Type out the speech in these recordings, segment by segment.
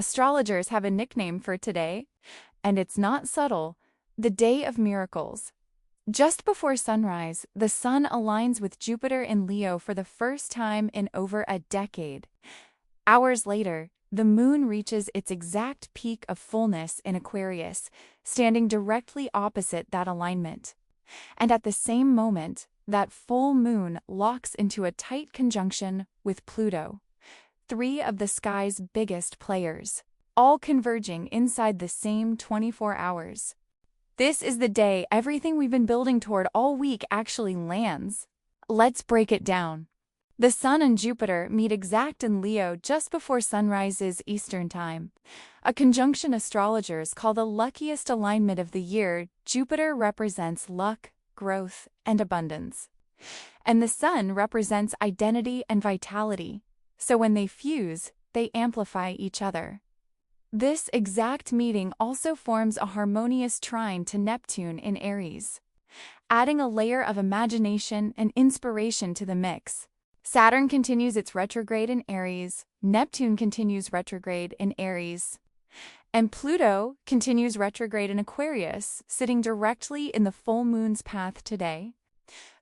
Astrologers have a nickname for today, and it's not subtle: the Day of Miracles. Just before sunrise, the Sun aligns with Jupiter in Leo for the first time in over a decade. Hours later, the Moon reaches its exact peak of fullness in Aquarius, standing directly opposite that alignment. And at the same moment, that full moon locks into a tight conjunction with Pluto, three of the sky's biggest players, all converging inside the same 24 hours. This is the day everything we've been building toward all week actually lands. Let's break it down. The Sun and Jupiter meet exact in Leo just before sunrises Eastern Time, a conjunction astrologers call the luckiest alignment of the year. Jupiter represents luck, growth, and abundance, and the Sun represents identity and vitality, so when they fuse, they amplify each other. This exact meeting also forms a harmonious trine to Neptune in Aries, adding a layer of imagination and inspiration to the mix. Saturn continues its retrograde in Aries, Neptune continues retrograde in Aries, and Pluto continues retrograde in Aquarius, sitting directly in the full moon's path today.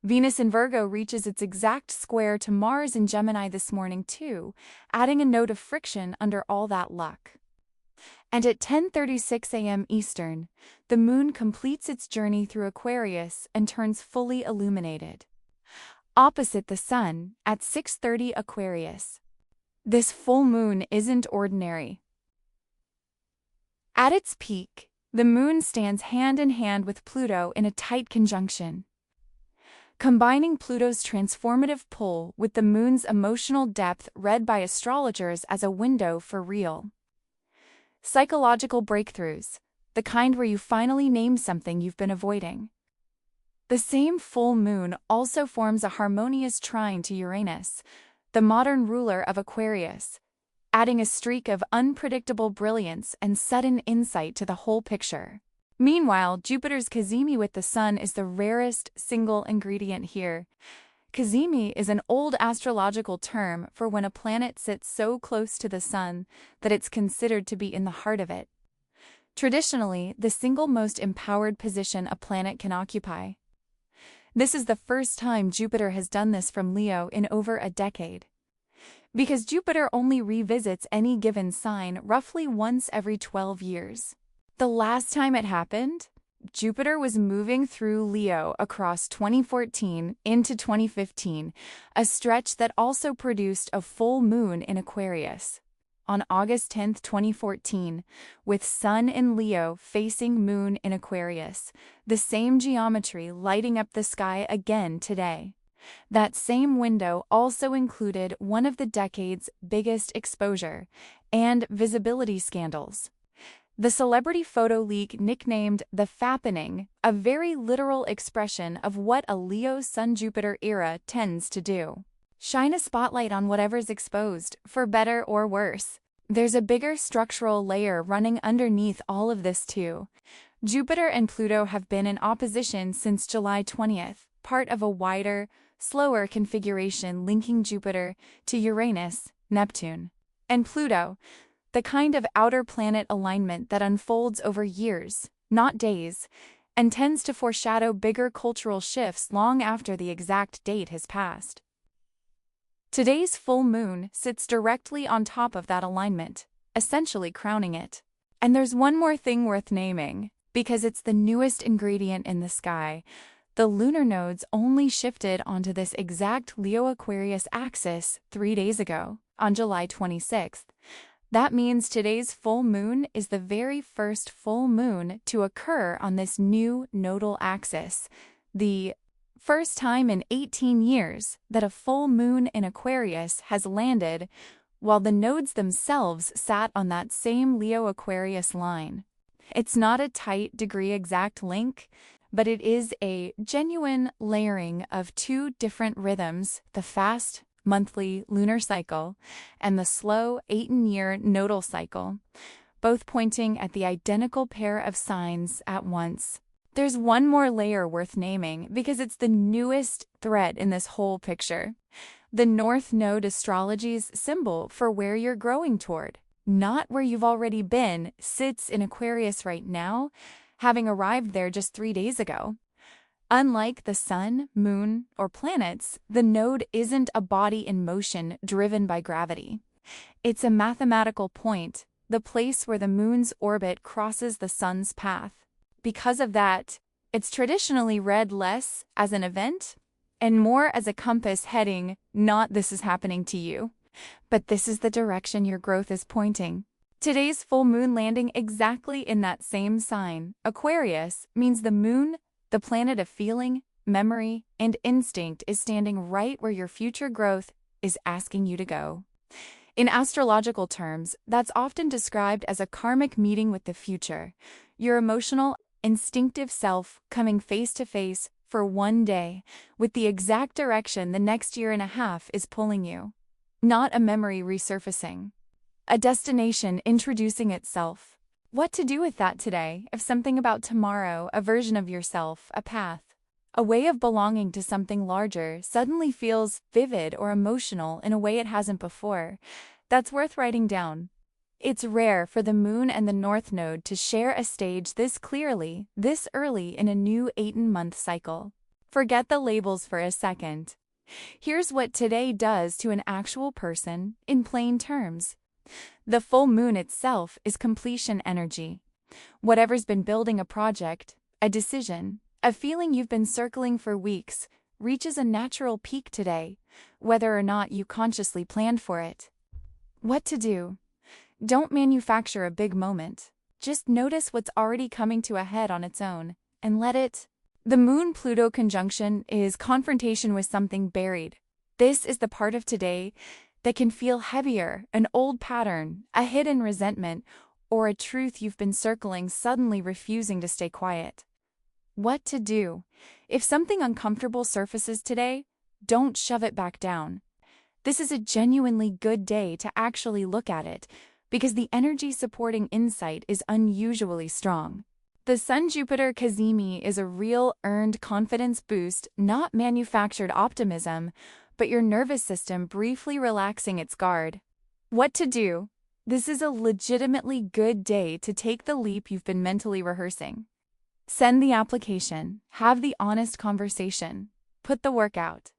Venus in Virgo reaches its exact square to Mars in Gemini this morning too, adding a note of friction under all that luck. And at 10:36 a.m. Eastern, the Moon completes its journey through Aquarius and turns fully illuminated, opposite the Sun at 6:30 Aquarius. This full moon isn't ordinary. At its peak, the Moon stands hand in hand with Pluto in a tight conjunction, combining Pluto's transformative pull with the Moon's emotional depth, read by astrologers as a window for real psychological breakthroughs, the kind where you finally name something you've been avoiding. The same full moon also forms a harmonious trine to Uranus, the modern ruler of Aquarius, adding a streak of unpredictable brilliance and sudden insight to the whole picture. Meanwhile, Jupiter's Cazimi with the Sun is the rarest single ingredient here. Cazimi is an old astrological term for when a planet sits so close to the Sun that it's considered to be in the heart of it. Traditionally, the single most empowered position a planet can occupy. This is the first time Jupiter has done this from Leo in over a decade. Because Jupiter only revisits any given sign roughly once every 12 years. The last time it happened, Jupiter was moving through Leo across 2014 into 2015, a stretch that also produced a full moon in Aquarius. On August 10, 2014, with Sun in Leo facing Moon in Aquarius, the same geometry lighting up the sky again today. That same window also included one of the decade's biggest exposure and visibility scandals. The celebrity photo leak nicknamed the Fappening, a very literal expression of what a Leo Sun-Jupiter era tends to do. Shine a spotlight on whatever's exposed, for better or worse. There's a bigger structural layer running underneath all of this too. Jupiter and Pluto have been in opposition since July 20th, part of a wider, slower configuration linking Jupiter to Uranus, Neptune, and Pluto, the kind of outer planet alignment that unfolds over years, not days, and tends to foreshadow bigger cultural shifts long after the exact date has passed. Today's full moon sits directly on top of that alignment, essentially crowning it. And there's one more thing worth naming, because it's the newest ingredient in the sky. The lunar nodes only shifted onto this exact Leo-Aquarius axis 3 days ago, on July 26th. That means today's full moon is the very first full moon to occur on this new nodal axis, the first time in 18 years that a full moon in Aquarius has landed while the nodes themselves sat on that same Leo-Aquarius line. It's not a tight degree exact link, but it is a genuine layering of two different rhythms, the fast monthly lunar cycle and the slow 18-year nodal cycle, both pointing at the identical pair of signs at once. There's one more layer worth naming because it's the newest thread in this whole picture. The North Node, astrology's symbol for where you're growing toward. not where you've already been, sits in Aquarius right now, having arrived there just 3 days ago. Unlike the sun, moon, or planets, the node isn't a body in motion driven by gravity. It's a mathematical point, the place where the moon's orbit crosses the sun's path. Because of that, it's traditionally read less as an event and more as a compass heading, not "this is happening to you," but "this is the direction your growth is pointing." Today's full moon landing exactly in that same sign, Aquarius, means the moon, the planet of feeling, memory, and instinct, is standing right where your future growth is asking you to go. In astrological terms, that's often described as a karmic meeting with the future, your emotional, instinctive self coming face to face for one day with the exact direction the next year and a half is pulling you. Not a memory resurfacing. A destination introducing itself. What to do with that today, if something about tomorrow, a version of yourself, a path, a way of belonging to something larger suddenly feels vivid or emotional in a way it hasn't before, that's worth writing down. It's rare for the moon and the north node to share a stage this clearly, this early in a new 18-month cycle. Forget the labels for a second. Here's what today does to an actual person in plain terms. The full moon itself is completion energy. Whatever's been building a project, a decision, a feeling you've been circling for weeks, reaches a natural peak today, whether or not you consciously planned for it. What to do? Don't manufacture a big moment. Just notice what's already coming to a head on its own, and let it. The Moon-Pluto conjunction is confrontation with something buried. This is the part of today that can feel heavier, an old pattern, a hidden resentment, or a truth you've been circling suddenly refusing to stay quiet. What to do? If something uncomfortable surfaces today, don't shove it back down. This is a genuinely good day to actually look at it, because the energy supporting insight is unusually strong. The Sun-Jupiter Cazimi is a real earned confidence boost, not manufactured optimism, but your nervous system briefly relaxing its guard. What to do? This is a legitimately good day to take the leap you've been mentally rehearsing. Send the application, have the honest conversation, put the work out.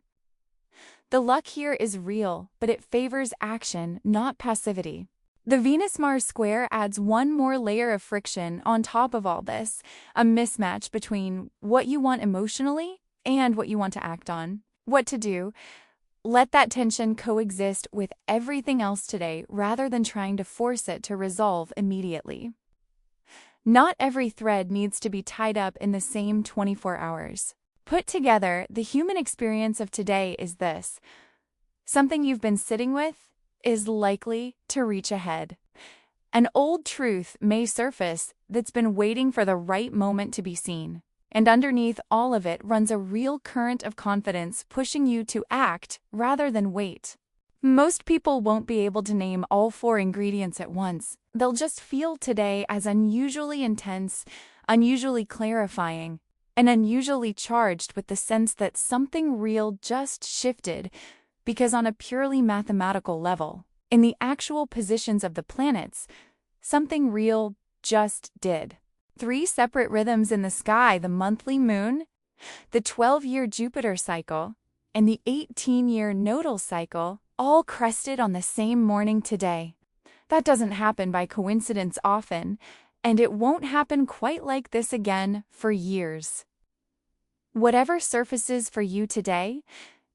The luck here is real, but it favors action, not passivity. The Venus-Mars square adds one more layer of friction on top of all this, a mismatch between what you want emotionally and what you want to act on. What to do? Let that tension coexist with everything else today rather than trying to force it to resolve immediately. Not every thread needs to be tied up in the same 24 hours. Put together, the human experience of today is this. Something you've been sitting with is likely to reach a head. An old truth may surface that's been waiting for the right moment to be seen. And underneath all of it runs a real current of confidence pushing you to act rather than wait. Most people won't be able to name all 4 ingredients at once. They'll just feel today as unusually intense, unusually clarifying, and unusually charged with the sense that something real just shifted, because on a purely mathematical level, in the actual positions of the planets, something real just did. 3 separate rhythms in the sky, the monthly moon, the 12-year Jupiter cycle, and the 18-year nodal cycle, all crested on the same morning today. That doesn't happen by coincidence often, and it won't happen quite like this again for years. Whatever surfaces for you today,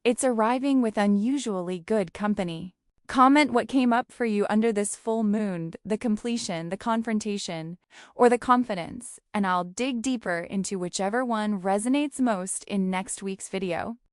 it's arriving with unusually good company. Comment what came up for you under this full moon, the completion, the confrontation, or the confidence, and I'll dig deeper into whichever one resonates most in next week's video.